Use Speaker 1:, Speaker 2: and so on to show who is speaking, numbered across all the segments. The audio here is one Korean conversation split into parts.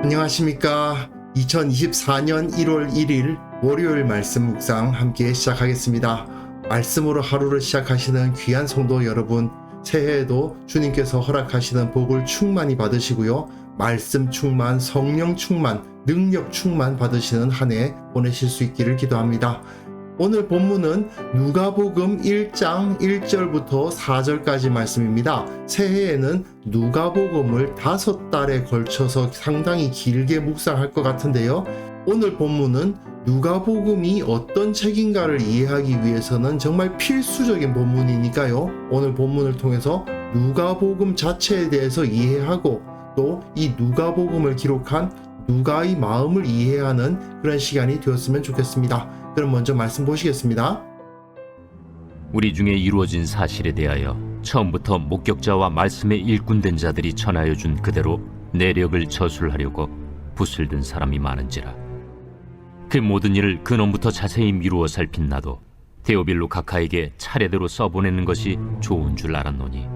Speaker 1: 안녕하십니까. 2024년 1월 1일 월요일 말씀 묵상 함께 시작하겠습니다. 말씀으로 하루를 시작하시는 귀한 성도 여러분, 새해에도 주님께서 허락하시는 복을 충만히 받으시고요. 말씀 충만, 성령 충만, 능력 충만 받으시는 한 해 보내실 수 있기를 기도합니다. 오늘 본문은 누가복음 1장 1절부터 4절까지 말씀입니다. 새해에는 누가복음을 5달에 걸쳐서 상당히 길게 묵상할 것 같은데요. 오늘 본문은 누가복음이 어떤 책인가를 이해하기 위해서는 정말 필수적인 본문이니까요. 오늘 본문을 통해서 누가복음 자체에 대해서 이해하고 또 이 누가복음을 기록한 누가의 마음을 이해하는 그런 시간이 되었으면 좋겠습니다. 그럼 먼저 말씀 보시겠습니다.
Speaker 2: 우리 중에 이루어진 사실에 대하여 처음부터 목격자와 말씀에 일꾼된 자들이 전하여 준 그대로 내력을 저술하려고 붓을 든 사람이 많은지라. 그 모든 일을 근원부터 자세히 미루어 살핀 나도 데오빌로 각하에게 차례대로 써보내는 것이 좋은 줄 알았노니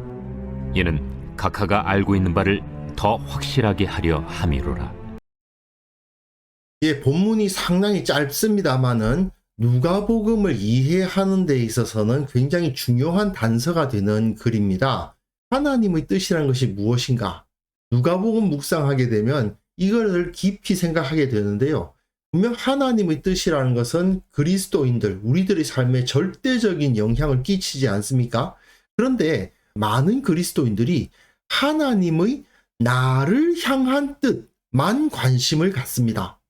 Speaker 2: 이는 각하가 알고 있는 바를 더 확실하게 하려 함이로라.
Speaker 1: 본문이 상당히 짧습니다만은 누가복음을 이해하는 데 있어서는 굉장히 중요한 단서가 되는 글입니다. 하나님의 뜻이란 것이 무엇인가? 누가복음 묵상하게 되면 이걸 깊이 생각하게 되는데요. 분명 하나님의 뜻이라는 것은 그리스도인들, 우리들의 삶에 절대적인 영향을 끼치지 않습니까? 그런데 많은 그리스도인들이 하나님의 나를 향한 뜻만 관심을 갖습니다.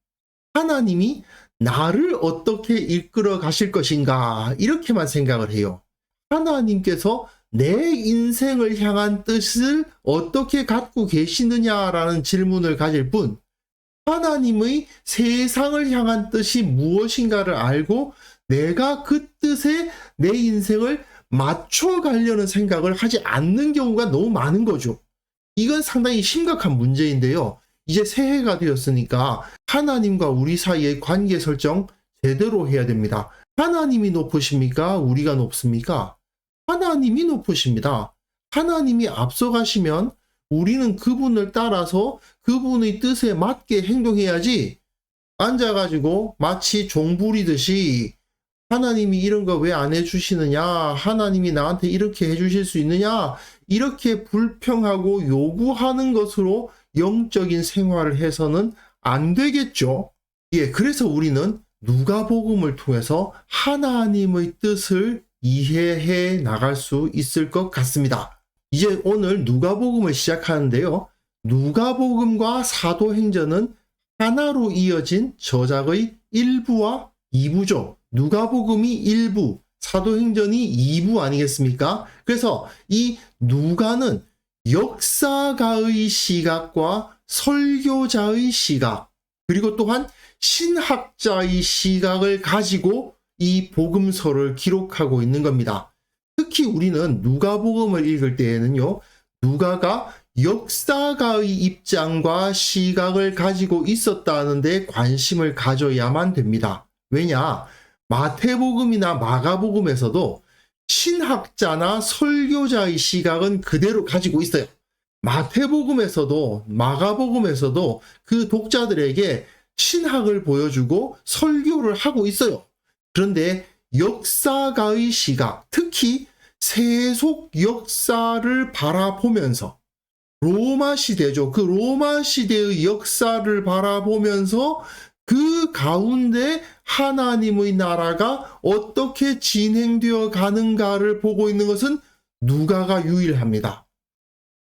Speaker 1: 하나님이 나를 어떻게 이끌어 가실 것인가 이렇게만 생각을 해요. 하나님께서 내 인생을 향한 뜻을 어떻게 갖고 계시느냐라는 질문을 가질 뿐 하나님의 세상을 향한 뜻이 무엇인가를 알고 내가 그 뜻에 내 인생을 맞춰가려는 생각을 하지 않는 경우가 너무 많은 거죠. 이건 상당히 심각한 문제인데요. 이제 새해가 되었으니까 하나님과 우리 사이의 관계 설정 제대로 해야 됩니다. 하나님이 높으십니까? 우리가 높습니까? 하나님이 높으십니다. 하나님이 앞서가시면 우리는 그분을 따라서 그분의 뜻에 맞게 행동해야지 앉아가지고 마치 종 부리듯이 하나님이 이런 거 왜 안 해주시느냐? 하나님이 나한테 이렇게 해주실 수 있느냐? 이렇게 불평하고 요구하는 것으로 영적인 생활을 해서는 안 되겠죠. 그래서 우리는 누가복음을 통해서 하나님의 뜻을 이해해 나갈 수 있을 것 같습니다. 이제 오늘 누가복음을 시작하는데요. 누가복음과 사도행전은 하나로 이어진 저작의 1부와 2부죠. 누가복음이 1부, 사도행전이 2부 아니겠습니까? 그래서 이 누가는 역사가의 시각과 설교자의 시각, 그리고 또한 신학자의 시각을 가지고 이 복음서를 기록하고 있는 겁니다. 특히 우리는 누가복음을 읽을 때에는요, 누가가 역사가의 입장과 시각을 가지고 있었다는 데 관심을 가져야만 됩니다. 왜냐? 마태복음이나 마가복음에서도 신학자나 설교자의 시각은 그대로 가지고 있어요. 마태복음에서도 마가복음에서도 그 독자들에게 신학을 보여주고 설교를 하고 있어요. 그런데 역사가의 시각, 특히 세속 역사를 바라보면서 로마 시대죠. 그 로마 시대의 역사를 바라보면서 그 가운데 하나님의 나라가 어떻게 진행되어 가는가를 보고 있는 것은 누가가 유일합니다.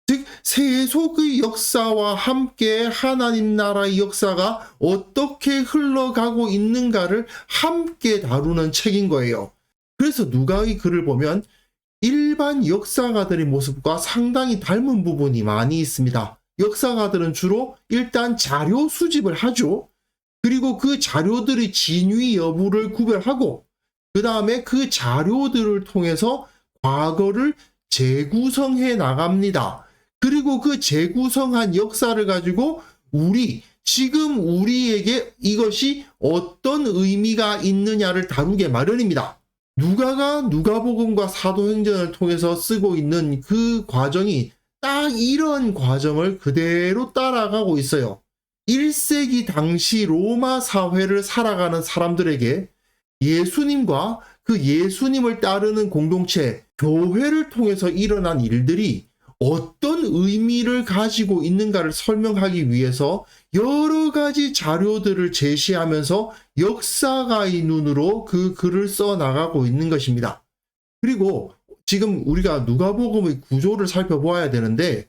Speaker 1: 즉 세속의 역사와 함께 하나님 나라의 역사가 어떻게 흘러가고 있는가를 함께 다루는 책인 거예요. 그래서 누가의 글을 보면 일반 역사가들의 모습과 상당히 닮은 부분이 많이 있습니다. 역사가들은 주로 일단 자료 수집을 하죠. 그리고 그 자료들의 진위 여부를 구별하고 그 다음에 그 자료들을 통해서 과거를 재구성해 나갑니다. 그리고 그 재구성한 역사를 가지고 지금 우리에게 이것이 어떤 의미가 있느냐를 다루게 마련입니다. 누가가 누가복음과 사도행전을 통해서 쓰고 있는 그 과정이 딱 이런 과정을 그대로 따라가고 있어요. 1세기 당시 로마 사회를 살아가는 사람들에게 예수님과 그 예수님을 따르는 공동체, 교회를 통해서 일어난 일들이 어떤 의미를 가지고 있는가를 설명하기 위해서 여러 가지 자료들을 제시하면서 역사가의 눈으로 그 글을 써 나가고 있는 것입니다. 그리고 지금 우리가 누가복음의 구조를 살펴보아야 되는데,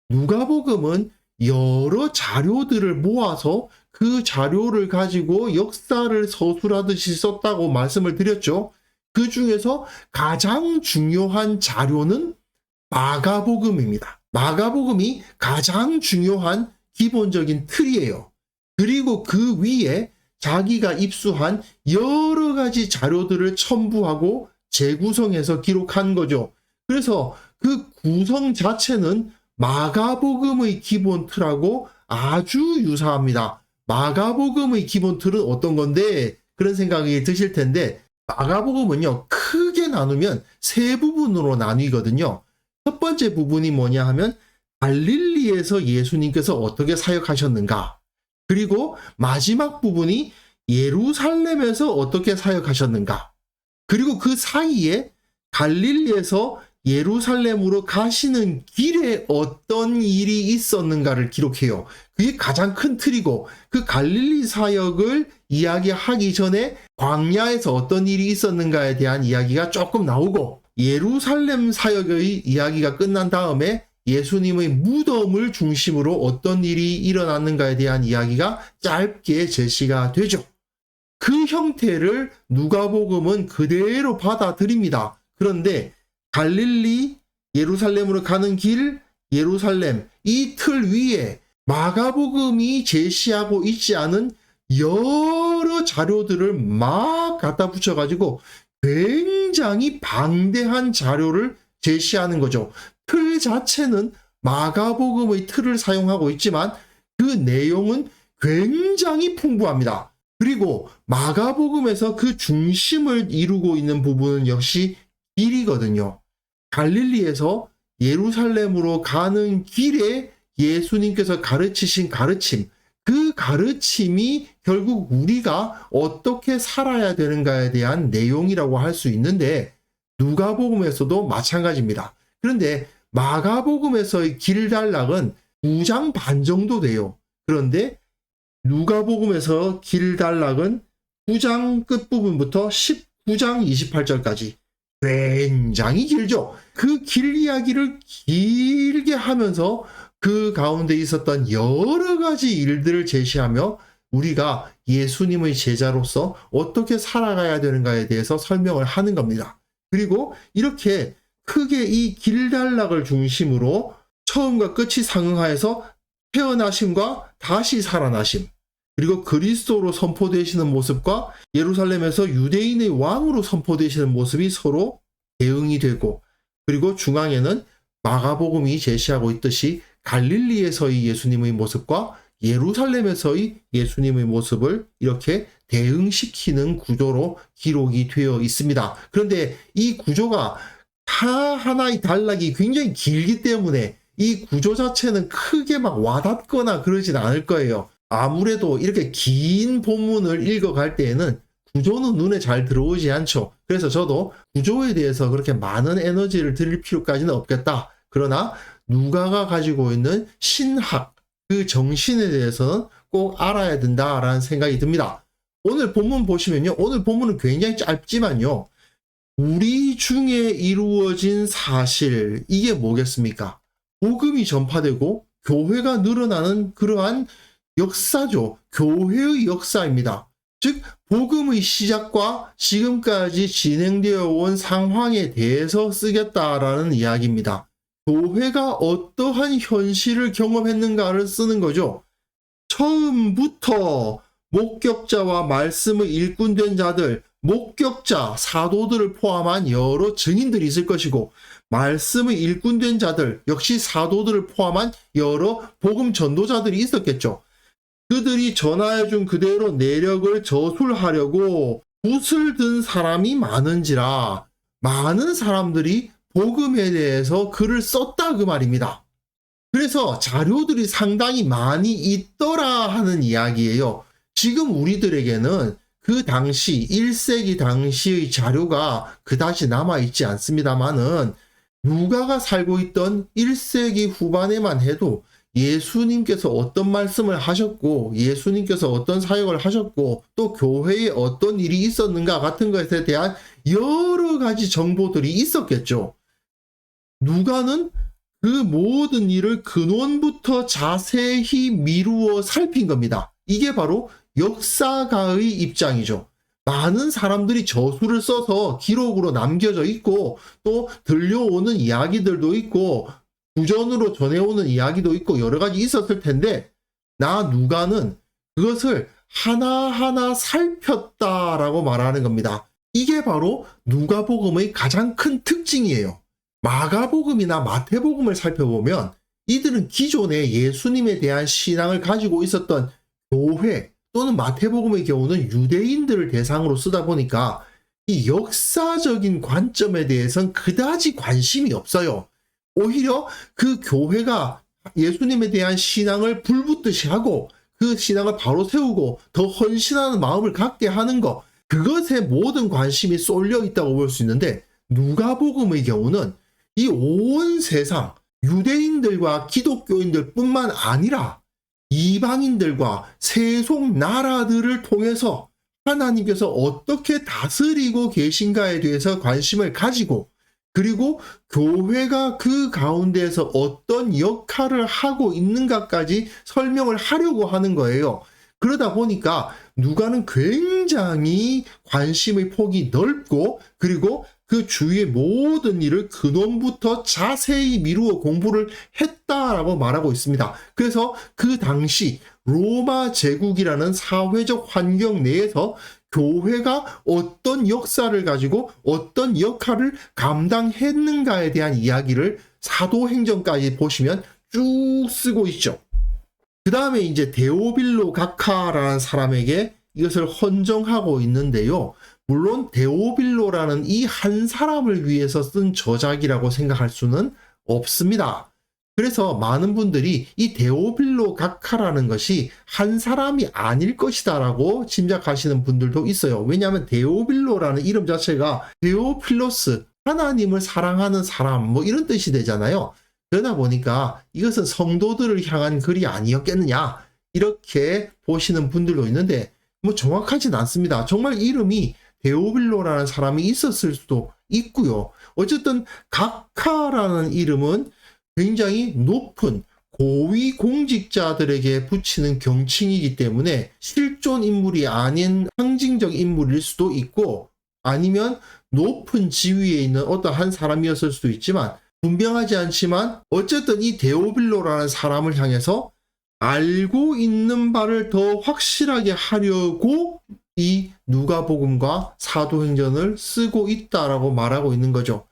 Speaker 1: 누가복음은 여러 자료들을 모아서 그 자료를 가지고 역사를 서술하듯이 썼다고 말씀을 드렸죠. 그 중에서 가장 중요한 자료는 마가복음입니다. 마가복음이 가장 중요한 기본적인 틀이에요. 그리고 그 위에 자기가 입수한 여러 가지 자료들을 첨부하고 재구성해서 기록한 거죠. 그래서 그 구성 자체는 마가복음의 기본 틀하고 아주 유사합니다. 마가복음의 기본 틀은 어떤 건데? 그런 생각이 드실 텐데, 마가복음은요, 크게 나누면 세 부분으로 나뉘거든요. 첫 번째 부분이 뭐냐 하면 갈릴리에서 예수님께서 어떻게 사역하셨는가, 그리고 마지막 부분이 예루살렘에서 어떻게 사역하셨는가, 그리고 그 사이에 갈릴리에서 예루살렘으로 가시는 길에 어떤 일이 있었는가를 기록해요. 그게 가장 큰 틀이고, 그 갈릴리 사역을 이야기하기 전에 광야에서 어떤 일이 있었는가에 대한 이야기가 조금 나오고, 예루살렘 사역의 이야기가 끝난 다음에 예수님의 무덤을 중심으로 어떤 일이 일어났는가에 대한 이야기가 짧게 제시가 되죠. 그 형태를 누가복음은 그대로 받아들입니다. 그런데 갈릴리, 예루살렘으로 가는 길, 예루살렘, 이 틀 위에 마가복음이 제시하고 있지 않은 여러 자료들을 막 갖다 붙여가지고 굉장히 방대한 자료를 제시하는 거죠. 틀 자체는 마가복음의 틀을 사용하고 있지만 그 내용은 굉장히 풍부합니다. 그리고 마가복음에서 그 중심을 이루고 있는 부분은 역시 길이거든요. 갈릴리에서 예루살렘으로 가는 길에 예수님께서 가르치신 가르침, 그 가르침이 결국 우리가 어떻게 살아야 되는가에 대한 내용이라고 할 수 있는데, 누가복음에서도 마찬가지입니다. 그런데 마가복음에서의 길단락은 9장 반 정도 돼요. 그런데 누가복음에서 길단락은 9장 끝부분부터 19장 28절까지 굉장히 길죠. 그 길 이야기를 길게 하면서 그 가운데 있었던 여러 가지 일들을 제시하며 우리가 예수님의 제자로서 어떻게 살아가야 되는가에 대해서 설명을 하는 겁니다. 그리고 이렇게 크게 이 길단락을 중심으로 처음과 끝이 상응하여서 태어나심과 다시 살아나심, 그리고 그리스도로 선포되시는 모습과 예루살렘에서 유대인의 왕으로 선포되시는 모습이 서로 대응이 되고, 그리고 중앙에는 마가복음이 제시하고 있듯이 갈릴리에서의 예수님의 모습과 예루살렘에서의 예수님의 모습을 이렇게 대응시키는 구조로 기록이 되어 있습니다. 그런데 이 구조가 하나의 단락이 굉장히 길기 때문에 이 구조 자체는 크게 막 와닿거나 그러진 않을 거예요. 아무래도 이렇게 긴 본문을 읽어갈 때에는 구조는 눈에 잘 들어오지 않죠. 그래서 저도 구조에 대해서 그렇게 많은 에너지를 드릴 필요까지는 없겠다. 그러나 누가가 가지고 있는 신학, 그 정신에 대해서는 꼭 알아야 된다라는 생각이 듭니다. 오늘 본문 보시면요. 오늘 본문은 굉장히 짧지만요. 우리 중에 이루어진 사실, 이게 뭐겠습니까? 복음이 전파되고 교회가 늘어나는 그러한 역사죠. 교회의 역사입니다. 즉 복음의 시작과 지금까지 진행되어 온 상황에 대해서 쓰겠다라는 이야기입니다. 교회가 어떠한 현실을 경험했는가를 쓰는 거죠. 처음부터 목격자와 말씀의 일꾼된 자들, 목격자, 사도들을 포함한 여러 증인들이 있을 것이고, 말씀의 일꾼된 자들, 역시 사도들을 포함한 여러 복음 전도자들이 있었겠죠. 그들이 전하여준 그대로 내력을 저술하려고 붓을 든 사람이 많은지라 많은 사람들이 복음에 대해서 글을 썼다 그 말입니다. 그래서 자료들이 상당히 많이 있더라 하는 이야기예요. 지금 우리들에게는 그 당시 1세기 당시의 자료가 그다지 남아있지 않습니다만은 누가가 살고 있던 1세기 후반에만 해도 예수님께서 어떤 말씀을 하셨고 예수님께서 어떤 사역을 하셨고 또 교회에 어떤 일이 있었는가 같은 것에 대한 여러 가지 정보들이 있었겠죠. 누가는 그 모든 일을 근원부터 자세히 미루어 살핀 겁니다. 이게 바로 역사가의 입장이죠. 많은 사람들이 저술을 써서 기록으로 남겨져 있고 또 들려오는 이야기들도 있고 구전으로 전해오는 이야기도 있고 여러 가지 있었을 텐데 누가는 그것을 하나하나 살폈다라고 말하는 겁니다. 이게 바로 누가복음의 가장 큰 특징이에요. 마가복음이나 마태복음을 살펴보면 이들은 기존에 예수님에 대한 신앙을 가지고 있었던 교회 또는 마태복음의 경우는 유대인들을 대상으로 쓰다 보니까 이 역사적인 관점에 대해서는 그다지 관심이 없어요. 오히려 그 교회가 예수님에 대한 신앙을 불붙듯이 하고 그 신앙을 바로 세우고 더 헌신하는 마음을 갖게 하는 것, 그것에 모든 관심이 쏠려 있다고 볼 수 있는데 누가복음의 경우는 이 온 세상 유대인들과 기독교인들 뿐만 아니라 이방인들과 세속 나라들을 통해서 하나님께서 어떻게 다스리고 계신가에 대해서 관심을 가지고 그리고 교회가 그 가운데에서 어떤 역할을 하고 있는가까지 설명을 하려고 하는 거예요. 그러다 보니까 누가는 굉장히 관심의 폭이 넓고 그리고 그 주위의 모든 일을 근원부터 자세히 미루어 공부를 했다라고 말하고 있습니다. 그래서 그 당시 로마 제국이라는 사회적 환경 내에서 교회가 어떤 역사를 가지고 어떤 역할을 감당했는가에 대한 이야기를 사도행전까지 보시면 쭉 쓰고 있죠. 그 다음에 이제 데오빌로 각하라는 사람에게 이것을 헌정하고 있는데요. 물론 데오빌로라는 이 한 사람을 위해서 쓴 저작이라고 생각할 수는 없습니다. 그래서 많은 분들이 이 데오빌로 각하라는 것이 한 사람이 아닐 것이다 라고 짐작하시는 분들도 있어요. 왜냐하면 데오빌로라는 이름 자체가 데오필로스, 하나님을 사랑하는 사람 뭐 이런 뜻이 되잖아요. 그러다 보니까 이것은 성도들을 향한 글이 아니었겠느냐 이렇게 보시는 분들도 있는데 뭐 정확하진 않습니다. 정말 이름이 데오빌로라는 사람이 있었을 수도 있고요. 어쨌든 각하라는 이름은 굉장히 높은 고위 공직자들에게 붙이는 경칭이기 때문에 실존 인물이 아닌 상징적 인물일 수도 있고 아니면 높은 지위에 있는 어떤 한 사람이었을 수도 있지만 분명하지 않지만 어쨌든 이 데오빌로라는 사람을 향해서 알고 있는 바를 더 확실하게 하려고 이 누가복음과 사도행전을 쓰고 있다라고 말하고 있는 거죠.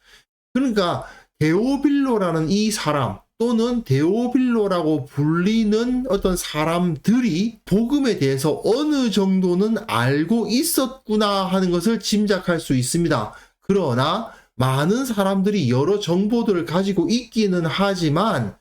Speaker 1: 그러니까 데오빌로라는 이 사람 또는 데오빌로라고 불리는 어떤 사람들이 복음에 대해서 어느 정도는 알고 있었구나 하는 것을 짐작할 수 있습니다. 그러나 많은 사람들이 여러 정보들을 가지고 있기는 하지만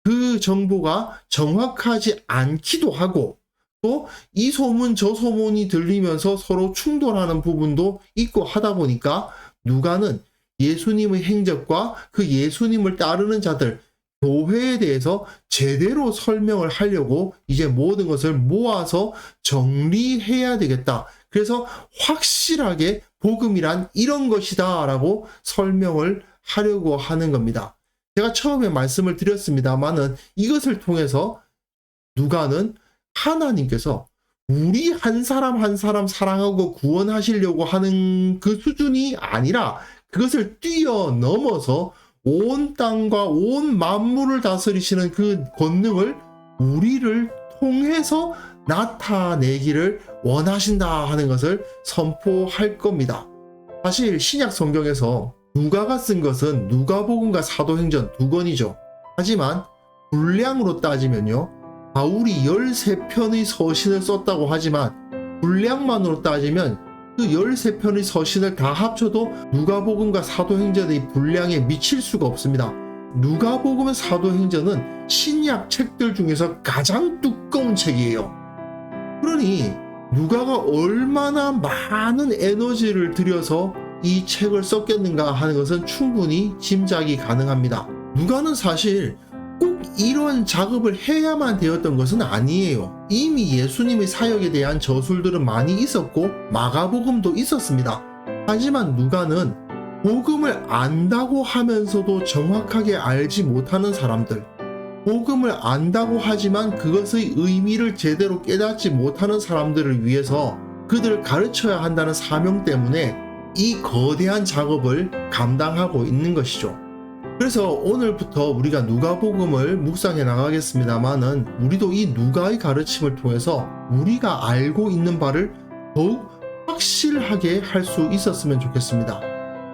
Speaker 1: 그 정보가 정확하지 않기도 하고 또 이 소문 저 소문이 들리면서 서로 충돌하는 부분도 있고 하다 보니까 누가는 예수님의 행적과 그 예수님을 따르는 자들 교회에 대해서 제대로 설명을 하려고 이제 모든 것을 모아서 정리해야 되겠다. 그래서 확실하게 복음이란 이런 것이다 라고 설명을 하려고 하는 겁니다. 제가 처음에 말씀을 드렸습니다만은 이것을 통해서 누가는 하나님께서 우리 한 사람 한 사람 사랑하고 구원하시려고 하는 그 수준이 아니라 그것을 뛰어넘어서 온 땅과 온 만물을 다스리시는 그 권능을 우리를 통해서 나타내기를 원하신다 하는 것을 선포할 겁니다. 사실 신약 성경에서 누가가 쓴 것은 누가복음과 사도행전 두 권이죠. 하지만 분량으로 따지면요. 바울이 13편의 서신을 썼다고 하지만 분량만으로 따지면 그 13편의 서신을 다 합쳐도 누가복음과 사도행전의 분량에 미칠 수가 없습니다. 누가복음 사도행전은 신약 책들 중에서 가장 두꺼운 책이에요. 그러니 누가가 얼마나 많은 에너지를 들여서 이 책을 썼겠는가 하는 것은 충분히 짐작이 가능합니다. 누가는 사실 꼭 이런 작업을 해야만 되었던 것은 아니에요. 이미 예수님의 사역에 대한 저술들은 많이 있었고 마가복음도 있었습니다. 하지만 누가는 복음을 안다고 하면서도 정확하게 알지 못하는 사람들, 복음을 안다고 하지만 그것의 의미를 제대로 깨닫지 못하는 사람들을 위해서 그들을 가르쳐야 한다는 사명 때문에 이 거대한 작업을 감당하고 있는 것이죠. 그래서 오늘부터 우리가 누가복음을 묵상해 나가겠습니다만은 우리도 이 누가의 가르침을 통해서 우리가 알고 있는 바를 더욱 확실하게 할 수 있었으면 좋겠습니다.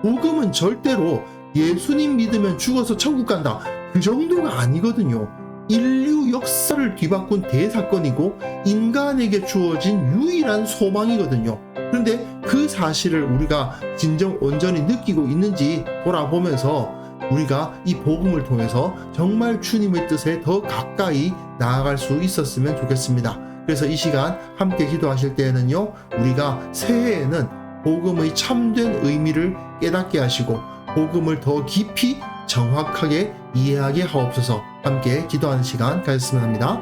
Speaker 1: 복음은 절대로 예수님 믿으면 죽어서 천국 간다, 그 정도가 아니거든요. 인류 역사를 뒤바꾼 대사건이고 인간에게 주어진 유일한 소망이거든요. 그런데 그 사실을 우리가 진정 온전히 느끼고 있는지 돌아보면서 우리가 이 복음을 통해서 정말 주님의 뜻에 더 가까이 나아갈 수 있었으면 좋겠습니다. 그래서 이 시간 함께 기도하실 때에는요, 우리가 새해에는 복음의 참된 의미를 깨닫게 하시고 복음을 더 깊이 정확하게 이해하게 하옵소서. 함께 기도하는 시간 가졌으면 합니다.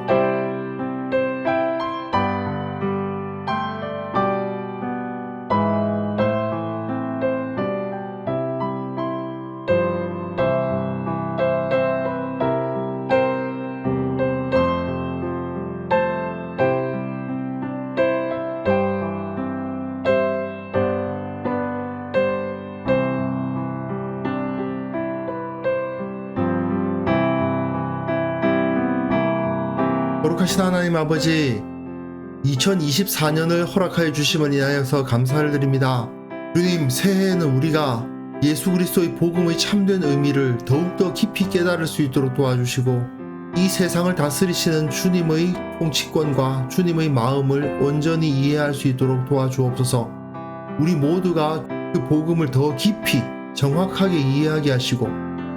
Speaker 1: 거룩하신 하나님 아버지, 2024년을 허락하여 주심을 인하여서 감사를 드립니다. 주님, 새해에는 우리가 예수 그리스도의 복음의 참된 의미를 더욱더 깊이 깨달을 수 있도록 도와주시고 이 세상을 다스리시는 주님의 통치권과 주님의 마음을 온전히 이해할 수 있도록 도와주옵소서. 우리 모두가 그 복음을 더 깊이 정확하게 이해하게 하시고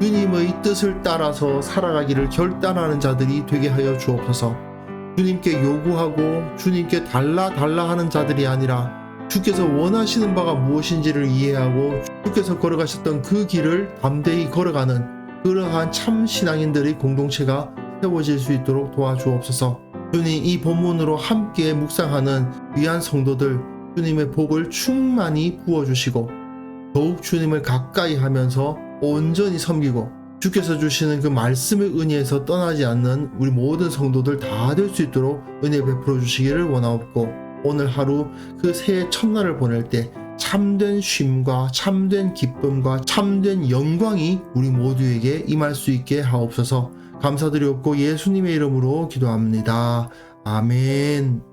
Speaker 1: 주님의 뜻을 따라서 살아가기를 결단하는 자들이 되게 하여 주옵소서. 주님께 요구하고 주님께 달라 하는 자들이 아니라 주께서 원하시는 바가 무엇인지를 이해하고 주께서 걸어가셨던 그 길을 담대히 걸어가는 그러한 참 신앙인들의 공동체가 세워질 수 있도록 도와주옵소서. 주님, 이 본문으로 함께 묵상하는 귀한 성도들, 주님의 복을 충만히 부어주시고 더욱 주님을 가까이 하면서 온전히 섬기고 주께서 주시는 그 말씀의 은혜에서 떠나지 않는 우리 모든 성도들 다 될 수 있도록 은혜 베풀어 주시기를 원하옵고, 오늘 하루 그 새해 첫날을 보낼 때 참된 쉼과 참된 기쁨과 참된 영광이 우리 모두에게 임할 수 있게 하옵소서. 감사드리옵고 예수님의 이름으로 기도합니다. 아멘.